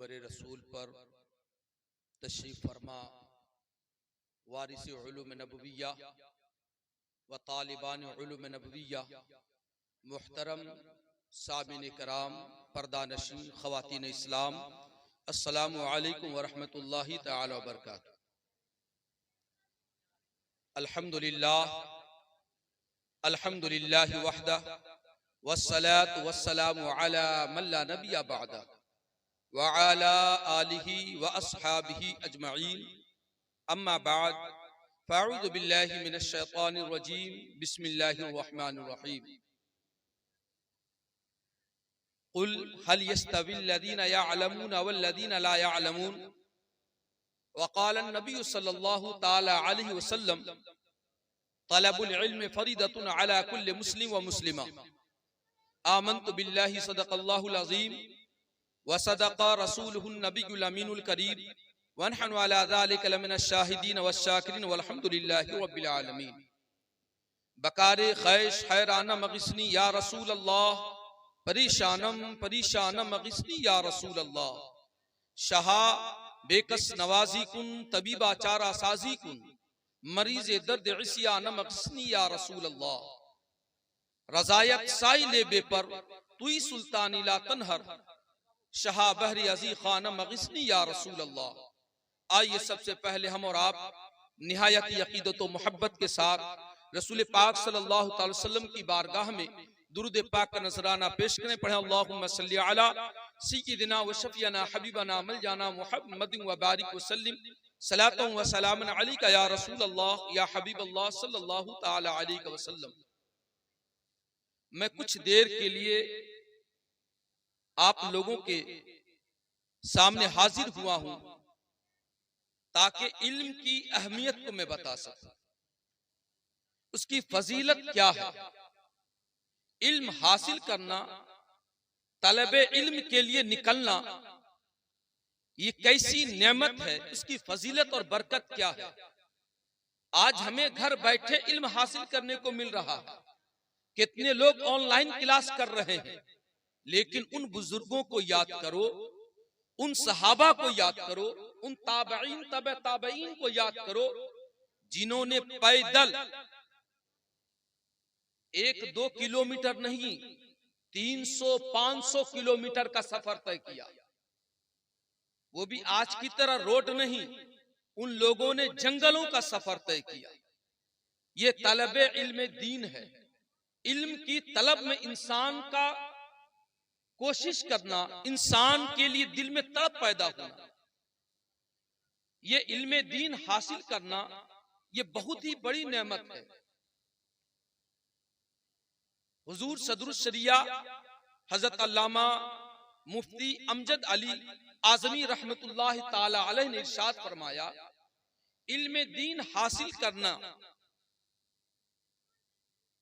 मिंबर रसूल पर तशरीफ फरमा वारिस उलूम नबविया व तालिबान उलूम नबविया मुहतरम सामिन कराम पर्दानशीन ख़वातीन इस्लाम, अस्सलामु अलैकुम व रहमतुल्लाहि तआला व बरकातुहू। अल्हम्दुलिल्लाह वहदह वस्सलातु वस्सलामु अला मन ला नबिय्य बअदा व अला आलिहि व अस्हाबिहि अजमईन, अम्मा बाद, फ़अऊज़ु बिल्लाहि मिनश शैतानिर रजीम, बिस्मिल्लाहिर रहमानिर रहीम। कुल हल यस्तविल्लज़ीना यअलमून वल्लज़ीना ला यअलमून व क़ाल नबी सल्लल्लाहु तआला अलैहि वसल्लम तलबुल इल्म फरीदतुन अला कुल्लि मुस्लिम व मुस्लिमा। आमन्तु बिल्लाहि सदक़ल्लाहुल अज़ीम व सदक़ रसूलुहुन नबियुल अमीनुल करीम व नहनु अला ज़ालिका लमिनश शाहिदीन वश्शाकिरीन वल्हम्दुलिल्लाहि रब्बिल आलमीन। बकारे खैश हैराना मगिस्नी या रसूल अल्लाह, परेशानम परेशानम मगिस्नी या रसूल अल्लाह। शहा बेकस नवाजी कुन तबीबा चारा साजी कुन, मरीज दर्द इसिया नमक्सनी या रसूल अल्लाह। रजायत साइले बेपर तुई सुल्तानी ला तनहर, शहा बहरी अजी खान मगिस्नी या रसूल अल्लाह। आइए सबसे पहले हम और आप निहायत यकीदत व मोहब्बत के साथ रसूल पाक सल्लल्लाहु अलैहि वसल्लम की बारगाह में दुरूद पाक का नजराना पेश करें। पढ़े अल्लाहुम्मा सल्ली अला सय्यिदिना व शफीना हबीबना मलजाना मुहम्मदिन व बारिक वसल्लिम सलातन व सलामन अलैका या रसूल अल्लाह या हबीब अल्लाह सल्लल्लाहु तआला अलैहि वसल्लम। मैं कुछ देर के लिए आप लोगों के सामने हाजिर हुआ हूं ताकि इल्म की अहमियत को मैं बता सकूं, उसकी फजीलत क्या है। इल्म हासिल करना, तलबे इल्म के लिए निकलना, ये कैसी नेमत है, उसकी फजीलत और बरकत क्या है। आज हमें घर बैठे इल्म हासिल करने को मिल रहा है। कितने लोग ऑनलाइन क्लास कर रहे हैं, लेकिन उन बुजुर्गों को याद करो, उन सहाबा को याद करो, उन ताबईन तबे ताबईन को याद करो, जिन्होंने पैदल 1-2 किलोमीटर नहीं 300-500 किलोमीटर का सफर तय किया। वो भी आज की तरह रोड नहीं, उन लोगों ने जंगलों का सफर तय किया। ये तलबे इल्म दीन है। इल्म की तलब में इंसान का कोशिश करना, इंसान के लिए दिल में तड़प पैदा होना, ये इल्म दीन हासिल करना, ये बहुत ही बड़ी नेमत है। हुजूर सदरुल शरिया हजरत अल्लामा मुफ्ती अमजद अली आजमी रहमतुल्लाह ताला अलैह ने इरशाद फरमाया, इल्म दीन हासिल करना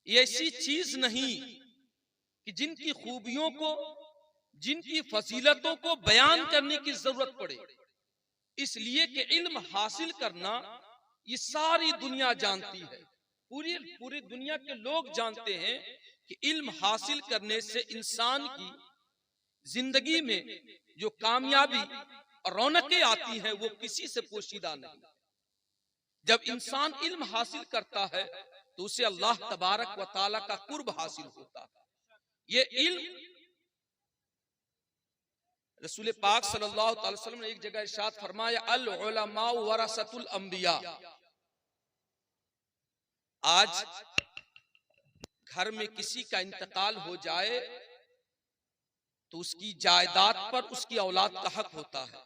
ऐसी चीज नहीं कि जिनकी खूबियों को, जिनकी फजीलतों को बयान करने की जरूरत पड़े। इसलिए कि इल्म हासिल करना ये सारी दुनिया जानती है, पूरी दुनिया के लोग जानते हैं कि इल्म हासिल करने से इंसान की जिंदगी में जो कामयाबी और रौनकें आती हैं वो किसी से पोशीदा नहीं। जब इंसान इल्म हासिल करता है तो उसे अल्लाह तबारक व ताला का कुर्ब हासिल होता है। ये इल्म रसूल पाक सल्लल्लाहु अलैहि वसल्लम ने एक जगह इरशाद फरमाया, अल उलमा वरसतुल अंबिया। आज घर में किसी का इंतकाल हो जाए तो उसकी जायदाद पर उसकी औलाद का हक होता है।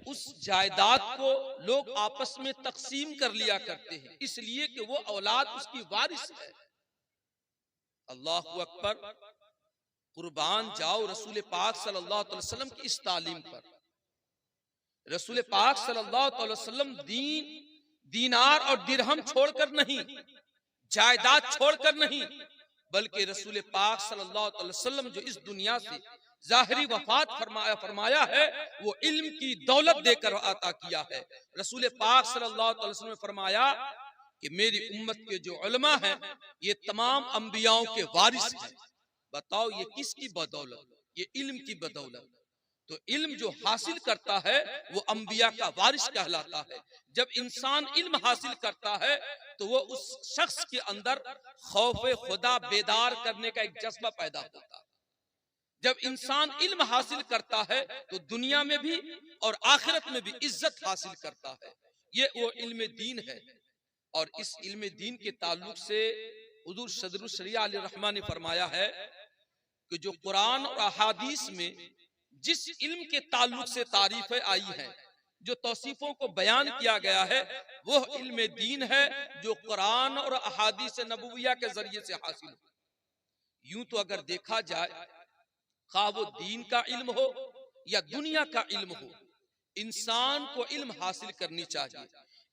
उस जायदाद को लोग आपस में तकसीम कर लिया करते हैं, इसलिए कि वो औलाद उसकी वारिस है। अल्लाहु अकबर, कुर्बान जाओ रसूल पाक सल्लल्लाहु अलैहि वसल्लम की इस तालीम पर। रसूल पाक सल्लल्लाहु अलैहि वसल्लम दीनार और दिरहम छोड़कर नहीं, जायदाद छोड़कर नहीं, बल्कि रसूल पाक सल्लल्लाहु अलैहि वसल्लम जो इस दुनिया से जाहिरी वफात फरमाया है वो इल्म की दौलत देकर अता किया है। रसूल पाक सल्लल्लाहु अलैहि वसल्लम ने फरमाया कि मेरी उम्मत के जो उलमा हैं ये तमाम अंबियाओं के वारिस हैं। बताओ ये किसकी बदौलत? ये इल्म की बदौलत। तो इल्म जो हासिल करता है वो अंबिया का वारिस कहलाता है। जब इंसान इल्म हासिल करता है तो वो उस शख्स के अंदर खौफ खुदा बेदार करने का एक जज्बा पैदा होता है। जब इंसान इल्म हासिल करता है तो दुनिया में भी और आखिरत में भी इज्जत हासिल करता है। ये वो इल्म दीन है। और इस इल्म दीन के ताल्लुक से हुजूर सदरुल शरिया अलैहि रहमा ने फरमाया है कि जो कुरान और अहादीस में जिस इल्म के ताल्लुक से तारीफें आई हैं, जो तौसीफों को बयान किया गया है, वो इल्म दीन है जो कुरान और अहादीस नबविया के जरिए से हासिल हो। यूं तो अगर देखा जाए, खा वो दीन का इल्म हो या दुनिया का इल्म हो, इंसान को इल्म हासिल करनी चाहिए।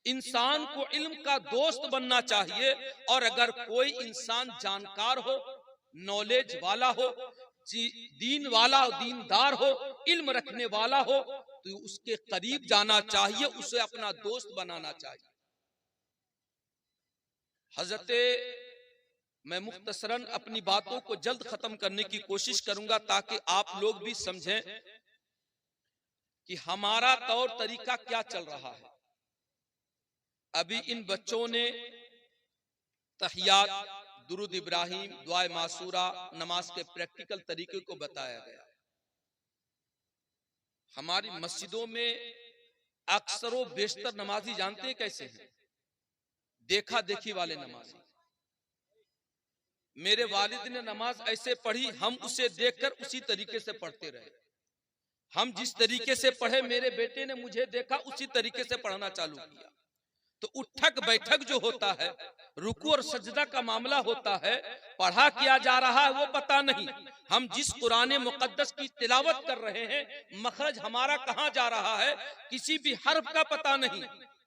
इंसान को इल्म का दोस्त बनना चाहिए। और अगर कोई इंसान जानकार हो, नॉलेज वाला हो, दीन वाला, दीनदार हो, इल्म रखने वाला हो, तो उसके करीब जाना चाहिए, उसे अपना दोस्त बनाना चाहिए। मैं मुख्तसरन अपनी बातों को जल्द खत्म करने की कोशिश करूंगा ताकि आप लोग भी समझें कि हमारा तौर तरीका क्या चल रहा है। अभी इन बच्चों ने तहियात, दुरूद इब्राहिम, दुआ मासूरा, नमाज के प्रैक्टिकल तरीके को बताया गया। हमारी मस्जिदों में अक्सर बेशतर नमाजी जानते हैं कैसे हैं? देखा देखी वाले नमाजी। मेरे वालिद ने नमाज ऐसे पढ़ी, हम उसे देखकर उसी तरीके से पढ़ते रहे। हम जिस तरीके से पढ़े, मेरे बेटे ने मुझे देखा उसी तरीके से पढ़ना चालू किया। तो उठक बैठक जो होता है, रुकू और सजदा का मामला होता है, पढ़ा किया जा रहा है वो पता नहीं। हम जिस कुरान मुकद्दस की तिलावत कर रहे हैं, मखरज हमारा कहाँ जा रहा है, किसी भी हर्फ का पता नहीं,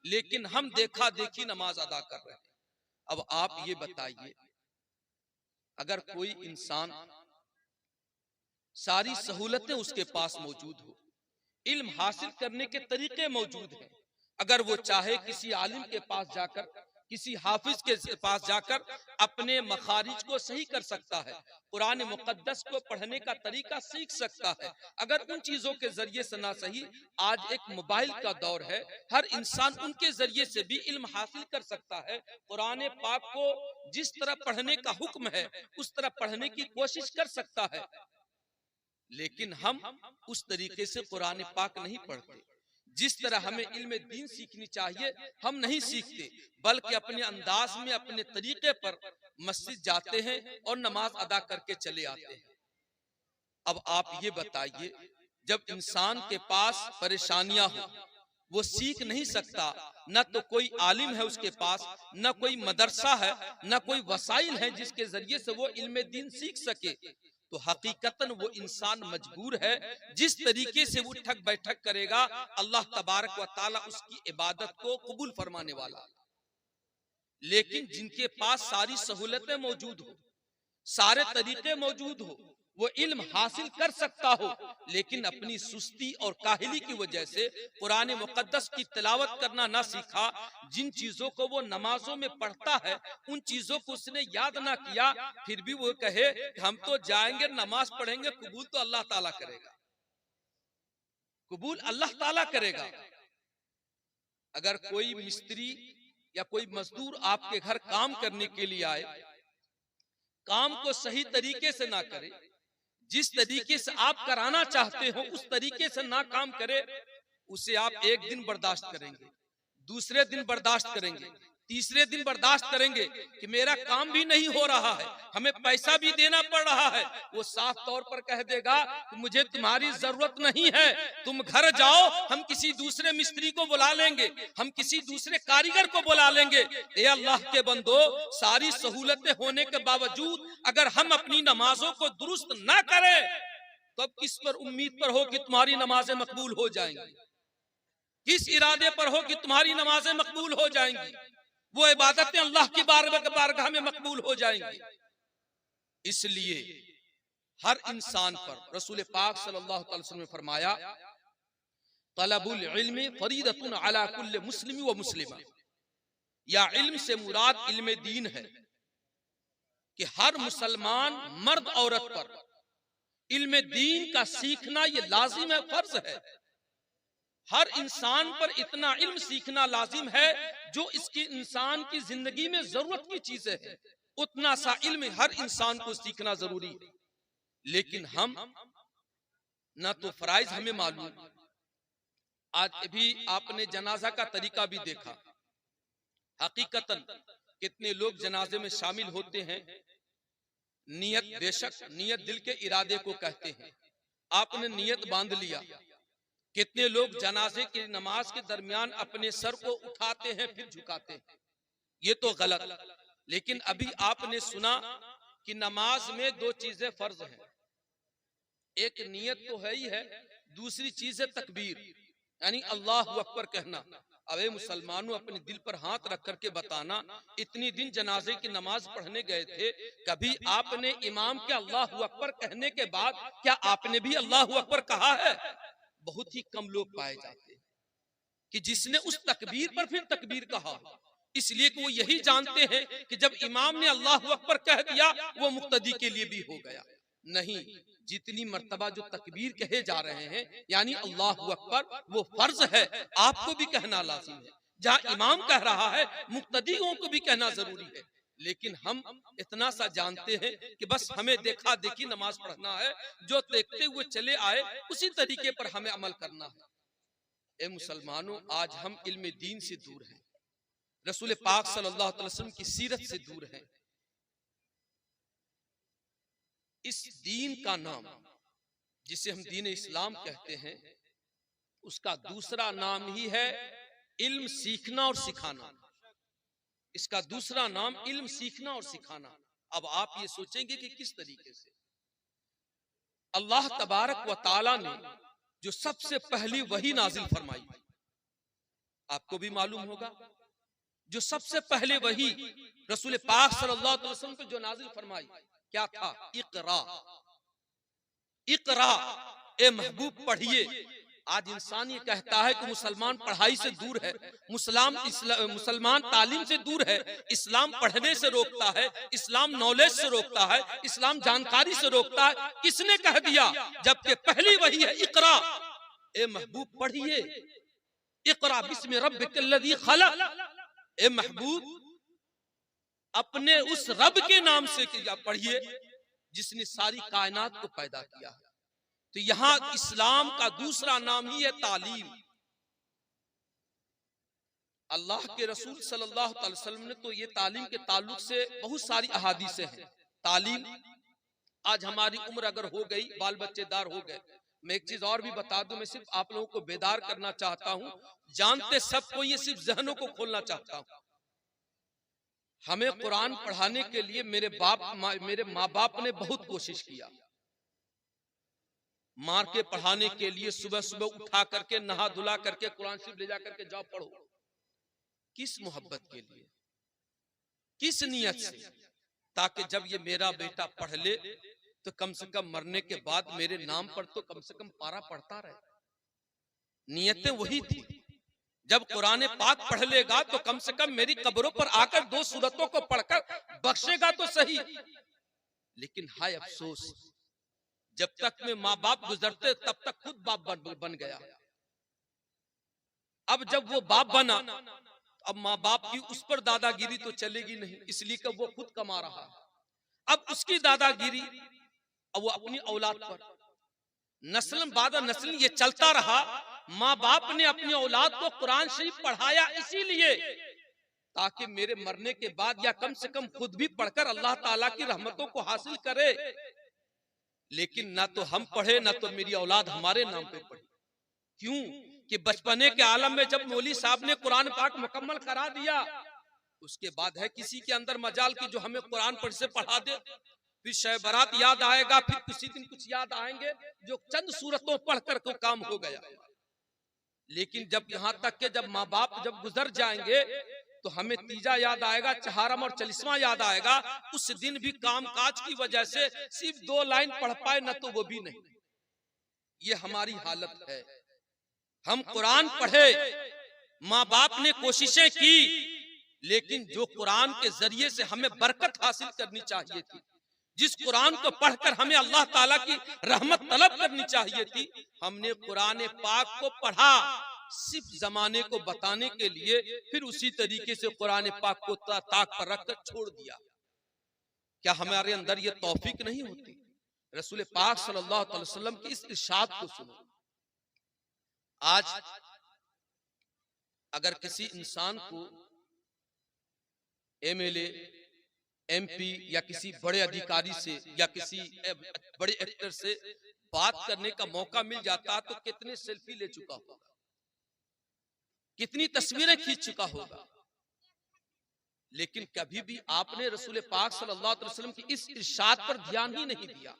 लेकिन हम देखा देखी नमाज अदा कर रहे हैं। अब आप ये बताइए, अगर कोई इंसान सारी सहूलतें उसके पास मौजूद हो, इल्म हासिल करने के तरीके मौजूद हैं, अगर वो चाहे किसी आलिम के पास जाकर, किसी हाफिज के पास जाकर अपने मखारिज को सही कर सकता है, कुरान मुकद्दस को पढ़ने का तरीका सीख सकता है। अगर उन चीजों के जरिए से ना सही, आज एक मोबाइल का दौर है, हर इंसान उनके जरिए से भी इल्म हासिल कर सकता है। कुरान पाक को जिस तरह पढ़ने का हुक्म है उस तरह पढ़ने की कोशिश कर सकता है, लेकिन हम उस तरीके से कुरान पाक नहीं पढ़ते। जिस तरह हमें इल्म दीन सीखनी चाहिए हम नहीं सीखते, बल्कि अपने अंदाज में, अपने तरीके पर मस्जिद जाते हैं और नमाज अदा करके चले आते हैं। अब आप ये बताइए, जब इंसान के पास परेशानियां हो, वो सीख नहीं सकता, न तो कोई आलिम है उसके पास, न कोई मदरसा है, न कोई वसाइल है जिसके जरिए से वो इल्म दीन सीख सके, तो हकीकतन वो इंसान मजबूर है। जिस तरीके से वो उठक बैठक करेगा, अल्लाह तबारक व ताला उसकी इबादत को कबूल फरमाने वाला। लेकिन जिनके पास सारी सहूलतें मौजूद हो, सारे तरीके मौजूद हो, वो इल्म हासिल कर सकता हो, लेकिन अपनी सुस्ती और काहिली की वजह से कुरान मुकद्दस की तिलावत करना ना सीखा, जिन चीजों को वो नमाजों में पढ़ता है उन चीजों को उसने याद ना किया, फिर भी वो कहे हम तो जाएंगे नमाज पढ़ेंगे, कबूल तो अल्लाह ताला करेगा, कबूल अल्लाह ताला करेगा। अगर कोई मिस्त्री या कोई मजदूर आपके घर काम करने के लिए आए, काम को सही तरीके से ना करे, जिस तरीके से आप कराना चाहते हो उस तरीके से ना काम करे, उसे आप एक दिन बर्दाश्त करेंगे, दूसरे दिन बर्दाश्त करेंगे, तीसरे दिन बर्दाश्त करेंगे कि मेरा काम भी नहीं हो रहा है, हमें पैसा भी देना पड़ रहा है। वो साफ तौर पर कह देगा कि मुझे तुम्हारी जरूरत नहीं है, तुम घर जाओ, हम किसी दूसरे मिस्त्री को बुला लेंगे, हम किसी दूसरे कारीगर को बुला लेंगे। ए अल्लाह के बंदो, सारी सहूलतें होने के बावजूद अगर हम अपनी नमाजों को दुरुस्त ना करें तो अब किस पर उम्मीद पर हो कि तुम्हारी नमाजें मकबूल हो जाएंगी? किस इरादे पर हो कि तुम्हारी नमाजें मकबूल हो जाएंगी? वो इबादतें अल्लाह की बारगाह में मकबूल हो जाएंगी। इसलिए हर इंसान पर रसूल पाक सल्लल्लाहु अलैहि वसल्लम ने फरमाया, तलबुल इल्मी फरीदतुन अला कुल्li मुस्लिम व मुस्लिमा, या इल्म से मुराद इल्म दीन है कि हर मुसलमान मर्द औरत पर इल्म दीन का सीखना ये लाजिम है, फर्ज है। हर इंसान पर इतना इल्म सीखना लाजिम है जो इसकी इंसान की जिंदगी में जरूरत की चीजें हैं, उतना सा इल्म हर इंसान को सीखना जरूरी है। लेकिन हम ना तो फराइज हमें मालूम। आज भी आपने जनाजा का तरीका भी देखा। हकीकतन कितने लोग जनाजे में शामिल होते हैं, नियत, बेशक नियत दिल के इरादे को कहते हैं, आपने नियत बांध लिया। कितने लोग जनाजे की नमाज के दरमियान अपने सर को उठाते हैं फिर झुकाते हैं, ये तो गलत। लेकिन अभी आपने सुना कि नमाज में दो चीजें फर्ज हैं, एक नियत तो है ही है, दूसरी चीज है तकबीर, यानी अल्लाह अकबर कहना। अबे मुसलमानों, अपने दिल पर हाथ रख करके बताना, इतनी दिन जनाजे की नमाज पढ़ने गए थे, कभी आपने इमाम के अल्लाह अकबर कहने के बाद क्या आपने भी अल्लाह अकबर कहा है? बहुत ही कम लोग पाए जाते हैं कि जिसने उस तकबीर पर फिर तकबीर कहा, इसलिए कि वो यही जानते हैं कि जब इमाम ने अल्लाह अकबर कह दिया वो मुक्तदी के लिए भी हो गया। नहीं, जितनी मर्तबा जो तकबीर कहे जा रहे हैं यानी अल्लाह अकबर, वो फर्ज है, आपको भी कहना लाजिम है। जहां इमाम कह रहा है मुक्तदियों को भी कहना जरूरी है। लेकिन हम इतना सा जानते हैं कि बस हमें देखा देखी नमाज पढ़ना है, जो देखते हुए चले आए उसी तरीके पर हमें अमल करना है। ए मुसलमानों, आज हम इल्म दीन से दूर हैं, रसूल पाक सल्लल्लाहु अलैहि वसल्लम की सीरत से दूर हैं। इस दीन का नाम जिसे हम दीन इस्लाम कहते हैं, उसका दूसरा नाम ही है इल्म सीखना और सिखाना। इसका दूसरा नाम इल्म सीखना और सिखाना। अब आप ये सोचेंगे कि किस तरीके से। अल्लाह तबारक व ताला ने जो सबसे पहली वही नाजिल फरमाई, आपको भी मालूम होगा, जो सबसे पहले वही रसूल पाक सल्लल्लाहु अलैहि वसल्लम को जो नाजिल फरमाई क्या था? इकरा, इकरा, ए महबूब पढ़िए। आज इंसान ये कहता है कि मुसलमान पढ़ाई से दूर है, मुसलमान तालीम से दूर है, इस्लाम पढ़ने से रोकता है, इस्लाम नॉलेज से रोकता है, इस्लाम जानकारी से रोकता है। किसने कह दिया? जबकि पहली वही है इकरा, ए महबूब पढ़िए। इकरा बिस्मि रब्बिकल्लज़ी खलक़, ए महबूब अपने उस रब के नाम से पढ़िए जिसने सारी कायनात को पैदा किया है। तो यहां इस्लाम का दूसरा नाम ही है तालीम। अल्लाह के रसूल सल्लल्लाहु अलैहि वसल्लम ने तो ये तालीम के ताल्लुक से बहुत सारी अहादीसें हैं। तालीम, आज हमारी उम्र अगर हो गई, बाल बच्चेदार हो गए, मैं एक चीज और भी बता दूं, मैं सिर्फ आप लोगों को बेदार करना चाहता हूं, जानते सबको, ये सिर्फ जहनों को खोलना चाहता हूं। हमें कुरान पढ़ाने के लिए मेरे माँ बाप ने बहुत कोशिश किया, मार के पढ़ाने के लिए, सुबह सुबह उठा करके नहा धुला करके कुरान शरीफ ले जा करके जाओ पढ़ो। किस मोहब्बत के लिए, किस नियत से? ताकि जब ये मेरा बेटा पढ़ ले तो कम से कम मरने के बाद मेरे नाम पर तो कम से कम पारा पढ़ता रहे। नियतें वही थी। जब कुरान पाक पढ़ लेगा तो कम से कम मेरी कब्रों पर आकर दो सूरतों को पढ़कर बख्शेगा तो सही। लेकिन हाय अफसोस, जब तक में माँ बाप गुजरते तब तक खुद बाप बन गया। अब जब वो बाप बना, अब माँ बाप की उस पर दादागिरी तो चलेगी नहीं, इसलिए कि वो खुद कमा रहा है। अब उसकी दादागिरी अब वो अपनी औलाद पर, नस्ल बाद नस्ल ये चलता रहा। माँ बाप ने अपनी औलाद को कुरान शरीफ पढ़ाया इसीलिए ताकि मेरे मरने के बाद या कम से कम खुद भी पढ़कर अल्लाह ताला की रहमतों को हासिल करे। लेकिन ना तो हम पढ़े ना तो मेरी औलाद हमारे नाम पे पढ़े। क्यों? कि बचपने के आलम में जब मौली साहब ने कुरान पाक मुकम्मल करा दिया, उसके बाद है किसी के अंदर मजाल की जो हमें कुरान पढ़ से पढ़ा दे। फिर शब बारात याद आएगा, फिर किसी दिन कुछ याद आएंगे, जो चंद सूरतों पढ़कर को काम हो गया। लेकिन जब यहाँ तक के जब माँ बाप जब गुजर जाएंगे तो हमें तीजा याद आएगा, चहारम और चलिस्मा याद आएगा। उस दिन भी काम काज की वजह से सिर्फ 2 लाइन पढ़ पाए न तो वो भी नहीं। ये हमारी हालत है। हम कुरान पढ़े, माँ बाप ने कोशिशें की, लेकिन जो कुरान के जरिए से हमें बरकत हासिल करनी चाहिए थी, जिस कुरान को पढ़कर हमें अल्लाह ताला की रहमत तलब करनी चाहिए थी, हमने कुरान पाक को पढ़ा सिर्फ जमाने को बताने के लिए, फिर उसी तरीके से कुरान पाक को ताक पर रखकर छोड़ दिया। क्या हमारे अंदर ये तौफीक नहीं होती? रसूल पाक सल्लल्लाहु अलैहि वसल्लम की इस इरशाद को सुनो। आज अगर किसी इंसान को एमएलए, एमपी या किसी बड़े अधिकारी से या किसी बड़े एक्टर से बात करने का मौका मिल जाता तो कितने सेल्फी ले चुका होगा, कितनी तस्वीरें खींच चुका होगा। लेकिन कभी भी आपने रसूल पाक सल्लल्लाहु अलैहि वसल्लम की इस इरशाद पर ध्यान ही नहीं दिया।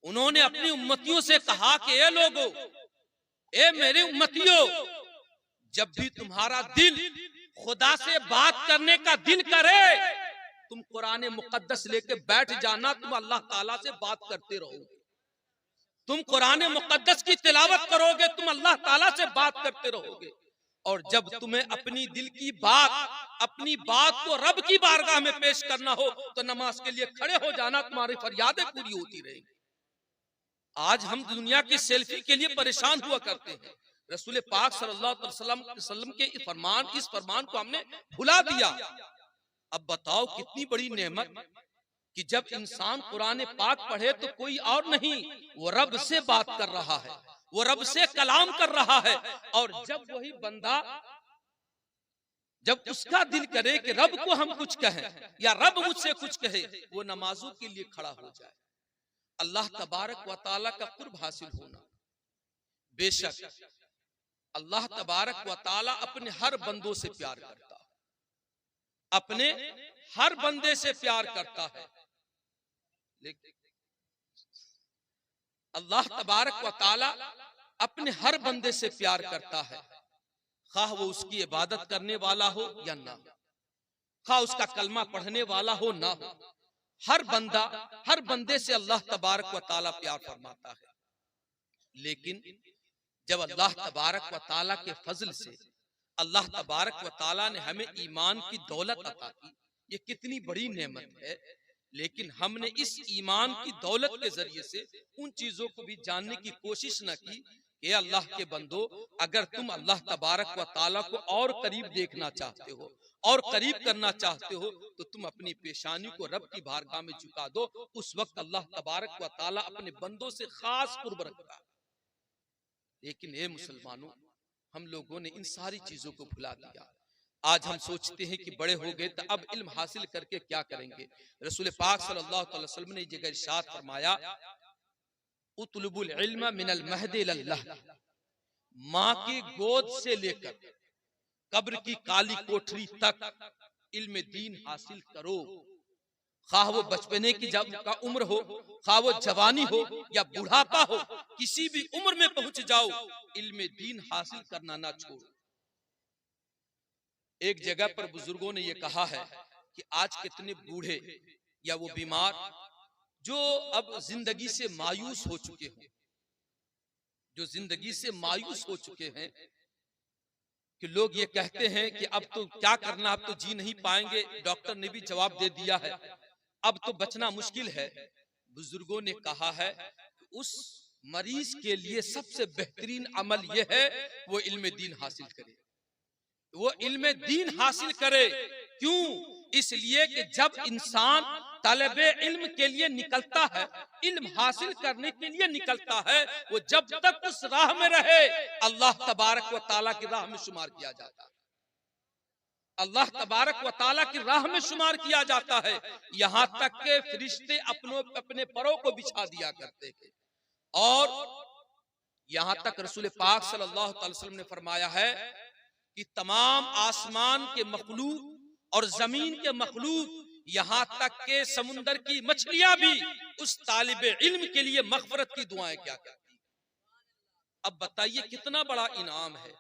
उन्होंने अपनी उम्मतियों से कहा कि ए लोगों, ए मेरे उम्मतियों, जब भी तुम्हारा दिल खुदा से बात करने का दिल करे, तुम कुरान मुकद्दस लेके बैठ जाना, तुम अल्लाह ताला से बात करते रहोगे। तुम कुरान मुकद्दस की तिलावत करोगे, तुम अल्लाह ताला से बात करते रहोगे। और जब तुम्हें अपनी दिल की बात, अपनी बात को रब की बारगाह में पेश करना हो तो नमाज के लिए खड़े हो जाना, तुम्हारी फरियादें पूरी होती रहेंगी। आज हम दुनिया की सेल्फी के लिए परेशान हुआ करते हैं। रसूल पाक सल्लल्लाहु अलैहि वसल्लम के इस फरमान को हमने भुला दिया। अब बताओ कितनी बड़ी नेमत कि जब इंसान कुरान पाक पढ़े तो कोई और नहीं, वो रब से बात कर रहा है, वो रब से कलाम कर रहा है। और जब वही बंदा, जब उसका दिल करे कि रब को हम कुछ कहें या रब मुझसे कुछ कहे, वो नमाजों के लिए खड़ा हो जाए। अल्लाह तबारक व तआला का कुर्ब हासिल होना। बेशक अल्लाह तबारक व तआला अपने हर बंदों से प्यार करता है, अपने हर बंदे से प्यार करता है। लेकिन अल्लाह तबारक व तआला अपने हर बंदे से प्यार करता है, खाह वो उसकी इबादत करने वाला हो या ना हो, खाह उसका कलमा पढ़ने वाला हो ना हो। हर बंदा, हर बंदे से अल्लाह तबारक व तआला प्यार फरमाता है। लेकिन जब अल्लाह तबारक व तआला के फजल से अल्लाह तबारक व तआला ने हमें ईमान की दौलत अता की, ये कितनी बड़ी नेमत है। लेकिन हमने इस ईमान की दौलत के जरिए से उन चीजों को भी जानने की कोशिश न की कि अल्लाह के बंदो, अगर तुम अल्लाह तबारक व तआला को और करीब देखना चाहते हो और करीब करना चाहते हो तो तुम अपनी पेशानी को रब की बारगाह में झुका दो। उस वक्त अल्लाह तबारक व तआला अपने बंदों से खास कुर्ब रखता। लेकिन ए मुसलमानों, हम लोगों ने इन सारी चीजों को भुला दिया। आज हम सोचते हैं कि बड़े हो गए तो अब इल्म हासिल करके क्या करेंगे। रसूल पाक सल्लल्लाहु अलैहि वसल्लम ने जगह इरशाद फरमाया, उतलुबुल इल्म मिनल महदि इलल लहद, माँ की गोद से लेकर कब्र की काली कोठरी तक इल्म दीन हासिल करो। खाह वो बचपने की का उम्र हो, खाह वो जवानी हो या बुढ़ापा हो, किसी भी उम्र में पहुंच जाओ, इल्म दीन हासिल करना ना छोड़ो। एक जगह पर बुजुर्गों ने यह कहा है कि आज कितने बूढ़े या वो बीमार जो अब जिंदगी से मायूस हो चुके हैं, जो जिंदगी से मायूस हो चुके हैं, कि लोग ये कहते हैं कि अब तो क्या करना, अब तो जी नहीं पाएंगे, डॉक्टर ने भी जवाब दे दिया है, अब तो बचना मुश्किल है। बुजुर्गों ने कहा है कि उस मरीज के लिए सबसे बेहतरीन अमल यह है वो इल्म दीन हासिल करे, वो इल्म दीन हासिल करे। क्यों? इसलिए कि जब इंसान तलबे इल्म के लिए निकलता है, इल्म हासिल करने के लिए निकलता है, वो जब तक उस राह में रहे अल्लाह तबारक व तआला की राह में शुमार किया जाता है, अल्लाह तबारक व तआला की राह में शुमार किया जाता है। यहां तक के फरिश्ते अपने परों को बिछा दिया करते थे। और यहां तक रसूल पाक सल्लल्लाहु अलैहि वसल्लम ने फरमाया है कि तमाम आसमान के मखलूक और जमीन के मखलूक, यहां तक के समुंदर की मछलियां भी उस तालिबे इल्म के लिए मगफरत की दुआएं क्या करती। अब बताइए कितना बड़ा इनाम है।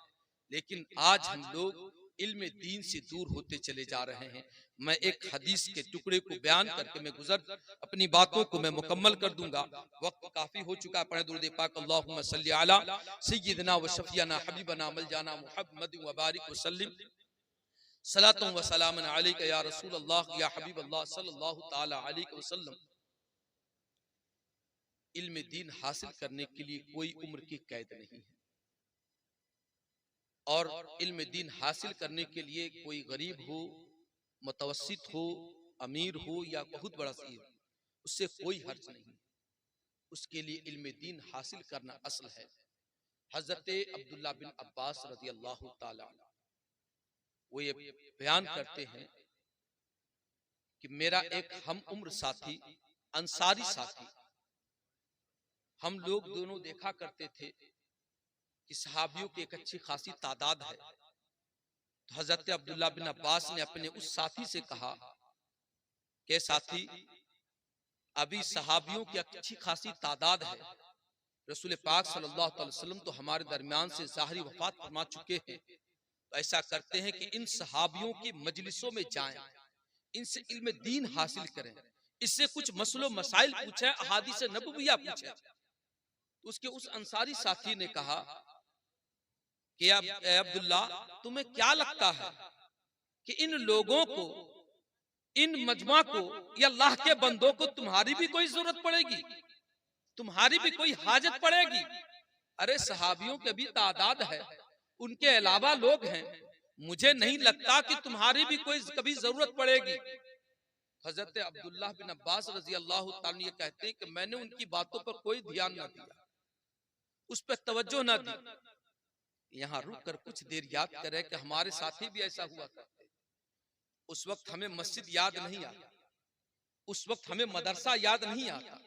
लेकिन आज हम लोग इल्म दीन से दूर होते चले जा रहे हैं। मैं एक हदीस के टुकड़े को बयान करके मैं अपनी बातों को मैं मुकम्मल कर दूंगा, वक्त काफी हो चुका है। पढ़े दुरूद पाक, अल्लाहुम्मा सल्ली अला सय्यिदना व शफीना हबीबना मलजाना मुहम्मद व बारिक व सल्लिम सलातु व सलामन अलैका या रसूल अल्लाह या हबीब अल्लाह सल्लल्लाहु तआला अलैहि वसल्लम। इल्म दीन हासिल करने के लिए कोई उम्र की कैद नहीं है, और इल्म दीन हासिल करने के लिए कोई गरीब हो, मुतवस्सित हो, अमीर हो या बहुत बड़ा सी हो, उससे कोई हर्ज नहीं। उसके लिए इल्म दीन हासिल करना असल है। हजरत अब्दुल्ला बिन अब्बास रज़ी अल्लाह ताला वो ये बयान करते हैं कि मेरा एक हम उम्र साथी, अंसारी साथी, हम लोग दोनों देखा करते थे कि सहाबियों की एक अच्छी खासी तादाद है। तो हजरत अब्दुल्ला बिन अब्बास ने अपने उस साथी से कहा कि साथी, अभी सहाबियों की अच्छी खासी तादाद है, रसूल पाक सल्लल्लाहु अलैहि वसल्लम तो हमारे दरमियान से ज़ाहिरी वफात फरमा चुके हैं। तो ऐसा करते हैं कि इन सहाबियों की मजलिसों में जाएं, इनसे इल्म दीन हासिल करें, इससे कुछ मसलो मसाइल पूछे, अहादीस नबविया पूछे। तो उसके उस अंसारी साथी ने कहा कि अब्दुल्ला, तुम्हें क्या लगता है कि इन लोगों को, इन मजमा को या अल्लाह के बंदों को तुम्हारी भी कोई जरूरत पड़ेगी, तुम्हारी भी कोई हाजत पड़ेगी? अरे सहाबियों की भी तादाद है, उनके अलावा लोग हैं, मुझे नहीं लगता कि तुम्हारी भी कोई कभी जरूरत पड़ेगी। हजरत अब्दुल्लाह बिन अब्बास रजी अल्लाह ताला ये कहते हैं कि मैंने उनकी बातों पर कोई ध्यान न दिया, उस पर तवज्जो न दी। यहाँ रुक कर कुछ देर याद करें कि हमारे साथी भी ऐसा हुआ करते। उस वक्त हमें मस्जिद याद नहीं आता, उस वक्त हमें मदरसा याद नहीं आता,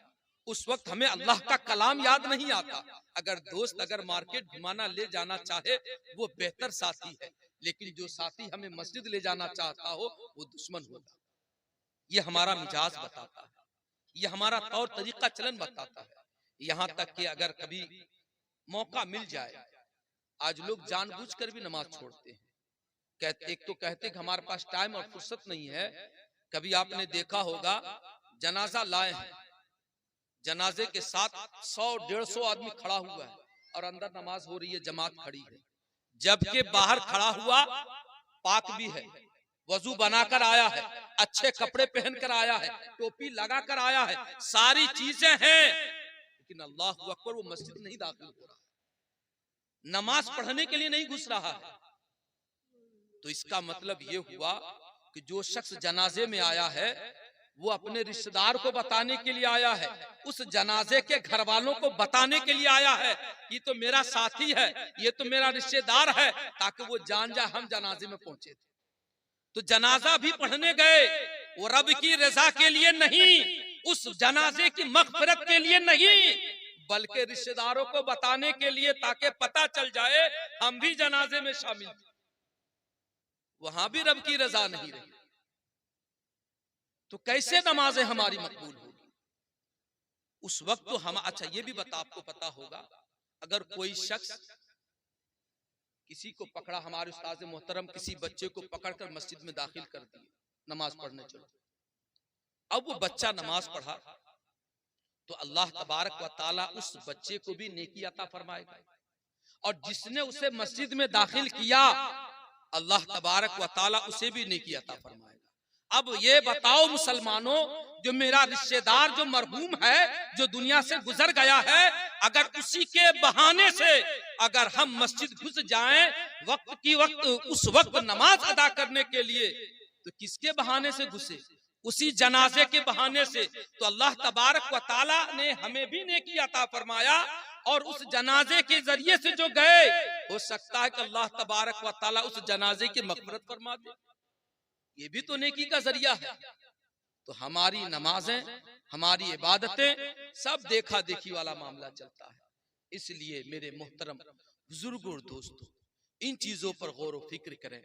उस वक्त हमें अल्लाह का कलाम याद नहीं आता। अगर दोस्त अगर मार्केट घुमाना ले जाना चाहे वो बेहतर साथी है, लेकिन जो साथी हमें मस्जिद ले जाना चाहता हो वो दुश्मन होगा। ये हमारा मिजाज बताता है, ये हमारा तौर तरीका चलन बताता है। यहाँ तक कि अगर कभी मौका मिल जाए, आज लोग जानबूझकर भी नमाज छोड़ते हैं। एक तो कहते कि हमारे पास टाइम और फुर्सत नहीं है। कभी आपने देखा होगा जनाजा लाए हैं, जनाजे के साथ 100-150 आदमी खड़ा हुआ है और अंदर नमाज हो रही है, जमात खड़ी है, जबकि बाहर खड़ा हुआ पाक भी है, वजू बनाकर आया है, अच्छे कपड़े पहनकर आया है, टोपी लगाकर आया है, सारी चीजें हैं, लेकिन अल्लाह अकबर वो मस्जिद नहीं दाखिल हो रहा, नमाज पढ़ने के लिए नहीं घुस रहा है। तो इसका मतलब ये हुआ कि जो शख्स जनाजे में आया है वो अपने रिश्तेदार को बताने के लिए आया है, उस जनाजे के घर वालों को बताने के लिए आया है, ये तो मेरा साथी है, ये तो मेरा रिश्तेदार है, ताकि वो जान जाए हम जनाजे में पहुंचे थे। तो जनाजा भी पढ़ने गए, वो रब की रजा के लिए नहीं, उस जनाजे की मगफिरत के लिए नहीं, बल्कि रिश्तेदारों को बताने के लिए, ताकि पता चल जाए हम भी जनाजे में शामिल थे। वहां भी रब की रजा नहीं रही, तो कैसे नमाजें हमारी मकबूल होगी? उस वक्त तो हम, अच्छा ये भी आपको पता होगा, अगर कोई शख्स किसी को पकड़ा, हमारे उस्ताद मोहतरम किसी बच्चे को पकड़कर मस्जिद में दाखिल कर दिए, नमाज पढ़ने चलो, अब वो बच्चा नमाज पढ़ा तो अल्लाह तबारक व ताला उस बच्चे को भी नेकी अता फरमाएगा, और जिसने उसे मस्जिद में दाखिल किया अल्लाह तबारक व ताला उसे भी नेकी अता फरमाएगा। अब ये बताओ मुसलमानों, जो मेरा रिश्तेदार जो मरहूम है, जो दुनिया से गुजर गया है, अगर उसी के बहाने से अगर हम मस्जिद घुस जाएं वक्त की वक्त, उस वक्त नमाज अदा करने के लिए, तो किसके बहाने से घुसे? उसी जनाजे के बहाने से। तो अल्लाह तबारक व ताला ने हमें भी नेकी अता फरमाया, और उस जनाजे के जरिए से जो गए, हो सकता है कि अल्लाह तबारक व ताला उस जनाजे की मग़फ़िरत फरमा दे, ये भी तो नेकी का जरिया है। तो हमारी नमाजें, हमारी इबादतें सब देखा देखी वाला मामला चलता है। इसलिए मेरे मोहतरम बुजुर्गों और दोस्तों, इन चीजों पर गौर व फिक्र करें।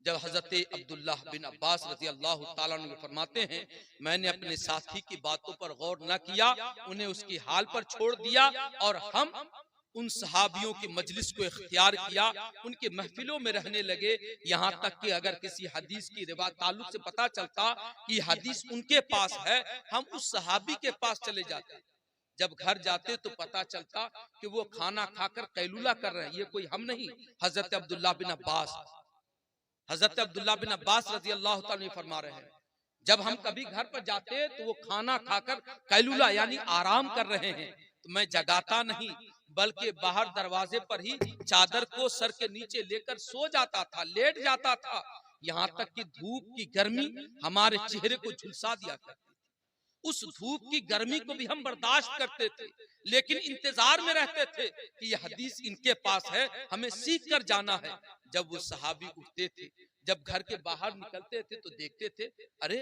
जब हजरत अब्दुल्लाह बिन अब्बास रज़ी अल्लाह ताला अन्हु फरमाते हैं, मैंने अपने साथी की बातों पर गौर न किया, उन्हें उसकी हाल पर छोड़ दिया, और हम उन सहाबियों की मजलिस को इख्तियार किया, उनके महफिलों में रहने लगे। यहाँ तक कि अगर किसी हदीस की रिवायत ताल्लुक से पता चलता कि हदीस उनके पास है, हम उस सहाबी के पास चले जाते। जब घर जाते तो पता चलता कि वो खाना खाकर कैलूला कर रहे हैं, ये कोई हम नहीं, हजरत अब्दुल्लाह बिन अब्बास, हजरत अब्दुल्लाह बिन अब्बास रजी अल्लाह ताला फरमा रहे हैं, जब हम कभी घर पर जाते तो वो खाना खाकर कैलुला यानी आराम कर रहे हैं तो मैं जगाता नहीं, बल्कि बाहर दरवाजे पर ही चादर को सर के नीचे लेकर सो जाता था, लेट जाता था। यहाँ तक कि धूप की गर्मी हमारे चेहरे को झुलसा दिया करती थी। उस धूप की गर्मी को भी हम बर्दाश्त करते थे, लेकिन इंतजार में रहते थे कि यह हदीस इनके पास है, हमें सीख कर जाना है। जब वो सहाबी उठते थे, जब घर के बाहर निकलते थे तो देखते थे, अरे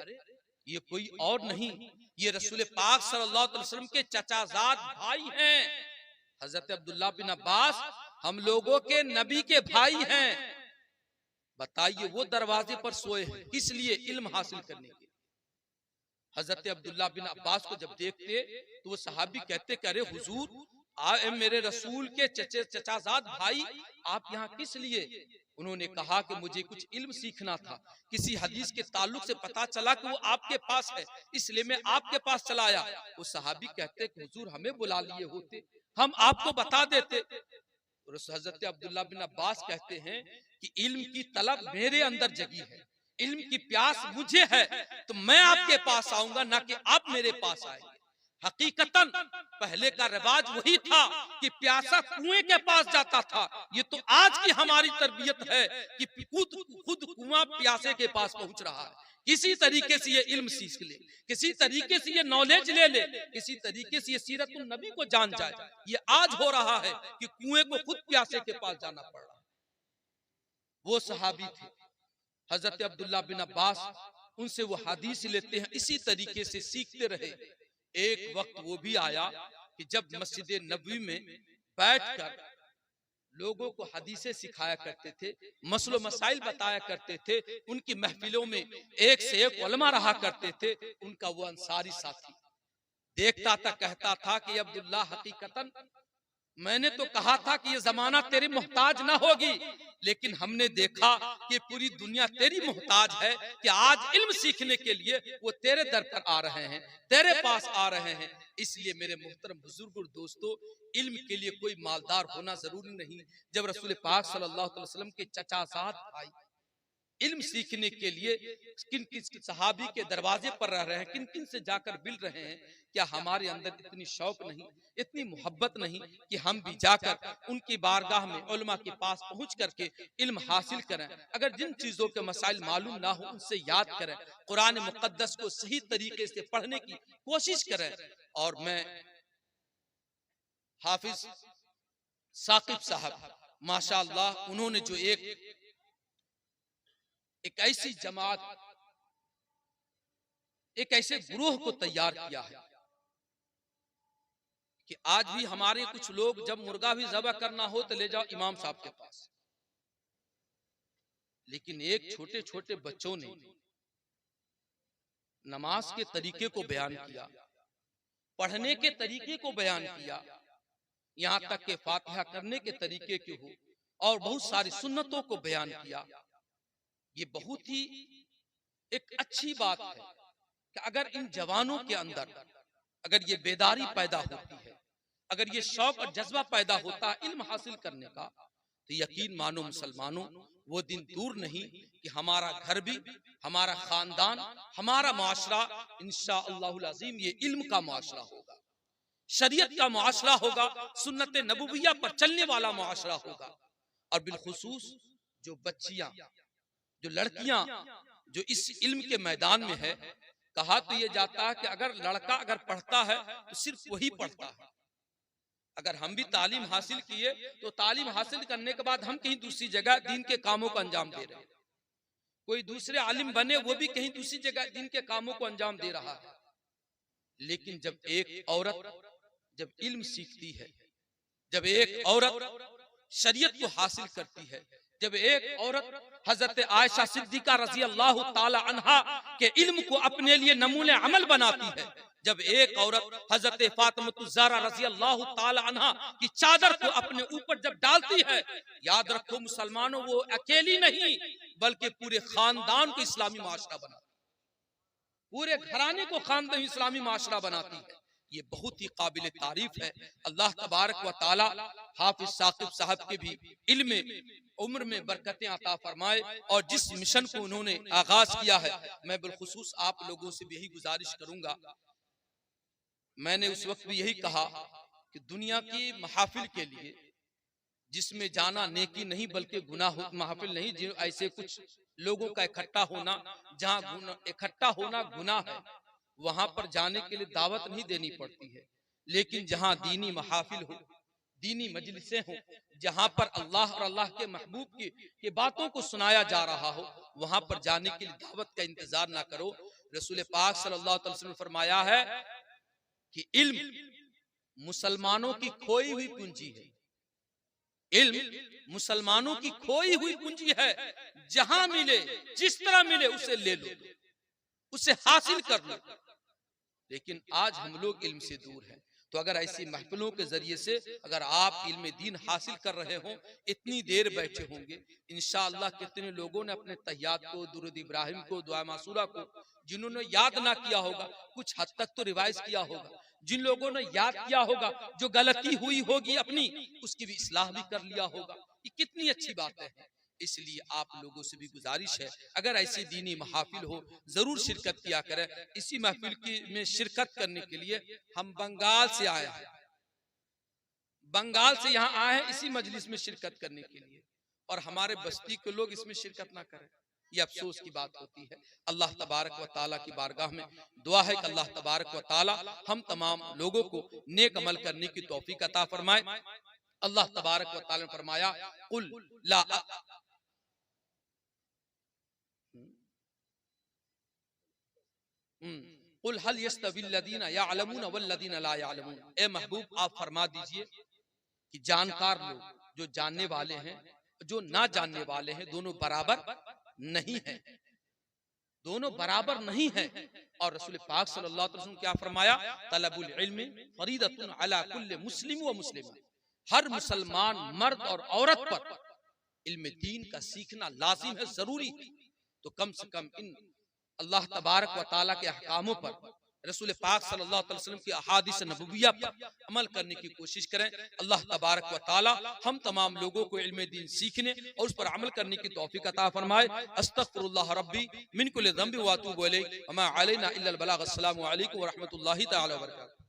ये कोई और नहीं, ये रसूल पाक सल्लल्लाहु अलैहि वसल्लम के चचाजाद भाई हैं, हजरत अब्दुल्ला बिन अब्बास हम लोगों के नबी के भाई हैं। बताइए वो दरवाजे पर सोए हैं किस लिए? इल्म हासिल करने के लिए। हजरत अब्दुल्ला बिन अब्बास को जब देखते तो वो सहाबी कहते कि अरे हुजूर, मेरे रसूल के चचाजाद भाई, आप यहाँ किस लिए? उन्होंने कहा कि मुझे कुछ इल्म सीखना था, किसी हदीस के ताल्लुक से पता चला कि वो आपके पास है, इसलिए मैं आपके पास चला आया। वो सहाबी कहते कि हुजूर हमें बुला लिए होते, हम आपको बता देते। हजरत अब्दुल्ला बिन अब्बास कहते हैं कि इल्म की तलब मेरे अंदर जगी है, इल्म की प्यास मुझे है, तो मैं आपके पास आऊंगा, ना कि आप मेरे पास आएंगे। हकीकतन पहले का रिवाज वही था कि प्यासा कुएं के पास जाता था। ये तो आज की हमारी तरबियत है कि खुद कुआं प्यासे के पास पहुंच रहा है। किसी तरीके से ये इल्म सीख ले, किसी तरीके से ये नॉलेज ले ले, किसी तरीके से ये सीरतुन नबी को जान जाए। ये आज हो रहा है कि कुएं को खुद प्यासे के पास जाना पड़ रहा है। वो सहाबी थे हजरत अब्दुल्ला बिन अब्बास, उनसे वो हदीस लेते हैं, इसी तरीके से सीखते रहे। एक वक्त वो भी आया कि जब मस्जिद नबवी में बैठकर लोगों को हदीसें सिखाया करते थे, मसलो मसाइल बताया करते थे, उनकी महफिलों में एक से एक उलमा रहा करते थे। उनका वो अंसारी साथी देखता था, कहता था कि अब्दुल्ला, हकीकतन मैंने तो कहा था कि ये जमाना तेरी मोहताज ना होगी, लेकिन हमने देखा कि पूरी दुनिया तेरी मोहताज है, कि आज इल्म सीखने के लिए वो तेरे दर पर आ रहे हैं, तेरे पास आ रहे हैं। इसलिए मेरे मोहतरम बुजुर्ग और दोस्तों, इल्म के लिए कोई मालदार होना जरूरी नहीं। जब रसूल पाक सल्लल्लाहु अलैहि वसल्लम के चचाजाद भाई इल्म सीखने के लिए किन किन सहाबी के दरवाजे पर रह रहे हैं, किन किन से जाकर मिल रहे हैं, क्या हमारे अंदर इतनी शौक नहीं, इतनी मोहब्बत नहीं कि हम भी जाकर उनकी बारगाह में उलमा के पास पहुंच करके इल्म हासिल करें? अगर जिन चीजों के मसाइल मालूम ना हो उनसे याद करें, कुरान मुकद्दस को सही तरीके से पढ़ने की कोशिश करें। और मैं हाफिज साकिब साहब माशाअल्लाह, उन्होंने जो एक ऐसी जमात, एक ऐसे ग्रोह को तैयार किया है कि आज भी हमारे कुछ लोग जब मुर्गा भी ज़बह करना हो तो ले जाओ इमाम साहब के पास। लेकिन एक छोटे छोटे बच्चों ने नमाज के तरीके को बयान किया, पढ़ने के तरीके को बयान किया, यहाँ तक के फातिहा करने के तरीके के हो, और बहुत सारी सुन्नतों को बयान किया। ये बहुत ही एक अच्छी बात है कि अगर इन जवानों के अंदर अगर ये बेदारी पैदा होती है, अगर ये शौक और जज्बा पैदा होता है इल्म हासिल करने का, तो यकीन मानो मुसलमानों, वो दिन दूर नहीं कि हमारा घर भी, हमारा खानदान, हमारा माशरा इंशाअल्लाहुल अज़ीम ये इल्म का माशरा होगा, शरीयत का माशरा होगा, सुन्नत नबुविया पर चलने वाला माशरा होगा। और बिलखुसूस जो बच्चियां, जो लड़कियां जो इस इल्म के मैदान में है, कहा तो ये जाता है कि अगर लड़का अगर पढ़ता है तो सिर्फ वही पढ़ता है। अगर हम भी तालीम हासिल किए तो तालीम हासिल करने के बाद हम कहीं दूसरी जगह दीन के कामों को अंजाम दे रहे हैं। कोई दूसरे आलिम बने, वो भी कहीं दूसरी जगह दीन के कामों को अंजाम दे रहा है। लेकिन जब एक औरत जब इल्म सीखती है, जब एक औरत शरीयत को हासिल करती है, जब एक औरत हजरत आयशा सिद्दीका रजी अल्लाह ताला अन्हा के इल्म को अपने लिए नमूने अमल बनाती है, जब एक औरत हजरत फातिमा ज़हरा रजी अल्लाह ताला अन्हा की चादर को अपने ऊपर जब डालती है, याद रखो मुसलमानों, वो अकेली नहीं बल्कि पूरे खानदान को इस्लामी माशरा बनाती है, पूरे घराने को खानदान इस्लामी माशरा बनाती है। ये बहुत ही काबिल तारीफ है। अल्लाह तबारक व ताला हाफिज साकिब साहब के भी इल्म उम्र में बरकतें अता फरमाए, और जिस मिशन को उन्होंने आगाज किया है, मैं बिलखुसूस आप लोगों से भी यही गुजारिश करूंगा। मैंने उस वक्त भी यही कहा कि दुनिया की महफिल के लिए जिसमें जाना नेकी नहीं बल्कि गुनाह महफिल नहीं, जो ऐसे कुछ लोगों का इकट्ठा होना, जहाँ इकट्ठा होना गुनाह है, वहां पर जाने के लिए दावत नहीं देनी पड़ती है। लेकिन जहाँ दीनी महफिल हो, दीनी मजलिसें हो, जहाँ पर अल्लाह और अल्लाह के महबूब की बातों को सुनाया जा रहा हो, वहां पर जाने के लिए दावत का इंतजार ना करो। रसूल पाक सल्लल्लाहु अलैहि वसल्लम ने फरमाया है कि इल्म मुसलमानों की खोई हुई पूंजी है। इल्म मुसलमानों की खोई हुई पूंजी है। जहां मिले, जिस तरह मिले, उसे ले लो, उसे हासिल कर लो। लेकिन आज हम लोग इल्म से दूर हैं। तो अगर ऐसी महफिलों के जरिए से अगर आप इल्म दीन हासिल कर रहे हो, इतनी देर बैठे होंगे, इंशाअल्लाह कितने लोगों ने अपने तहियात को, दुरूद इब्राहिम को, दुआ मासूरा को, जिन्होंने याद ना किया होगा, कुछ हद तक तो रिवाइज किया होगा। जिन लोगों ने याद किया होगा, जो गलती हुई होगी अपनी, उसकी भी इस्लाह भी कर लिया होगा। ये कितनी अच्छी बात है। इसलिए आप लोगों से भी गुजारिश है, अगर ऐसी दीनी महफिल हो, जरूर शिरकत किया करें। इसी महफिल की में शिरकत करने के लिए हम बंगाल से आए हैं, बंगाल से यहाँ आए हैं इसी मजलिस में शिरकत करने के लिए, और हमारे बस्ती के लोग इसमें शिरकत ना करें, ये अफसोस की बात होती है। अल्लाह तबारक व ताला की बारगाह में दुआ है कि अल्लाह तबारक व ताला हम तमाम लोगों को नेक अमल करने की तौफीक अता फरमाए। अल्लाह तबारक व ताला ने फरमाया, कुल ला कुल हल यस्तविल्लदीना यअलमून वल्लदीना ला यअलमून। ए महबूब, आप फरमा दीजिए कि जानकार लोग, जो जानने वाले हैं, जो ना जानने वाले हैं, दोनों बराबर नहीं है, दोनों बराबर नहीं है। और रसूल पाक सल्लल्लाहु अलैहि वसल्लम क्या फरमाया, तलबुल इल्मी फरीदतुन अला कुल्li मुस्लिम व मुस्लिमा। हर मुसलमान मर्द और औरत पर इल्म दीन का सीखना लाजिम है, जरूरी है। तो कम से कम इन अल्लाह तबारक व ताला के अहकामों पर, रसूल पाक सल्लल्लाहु अलैहि वसल्लम की अहादीस नबविया पर अमल करने की कोशिश करें। अल्लाह तबारक व ताला हम तमाम लोगों को इल्म दीन सीखने और उस पर अमल करने की तौफीक अता फरमाए। अस्तगफिरुल्लाह रब्बी मिन कुल्लि ज़ंबि व अतूबु इलैहि व मा अलैना इल्लल बलाग। अस्सलामु अलैकुम व रहमतुल्लाहि तआला व बरकातहू।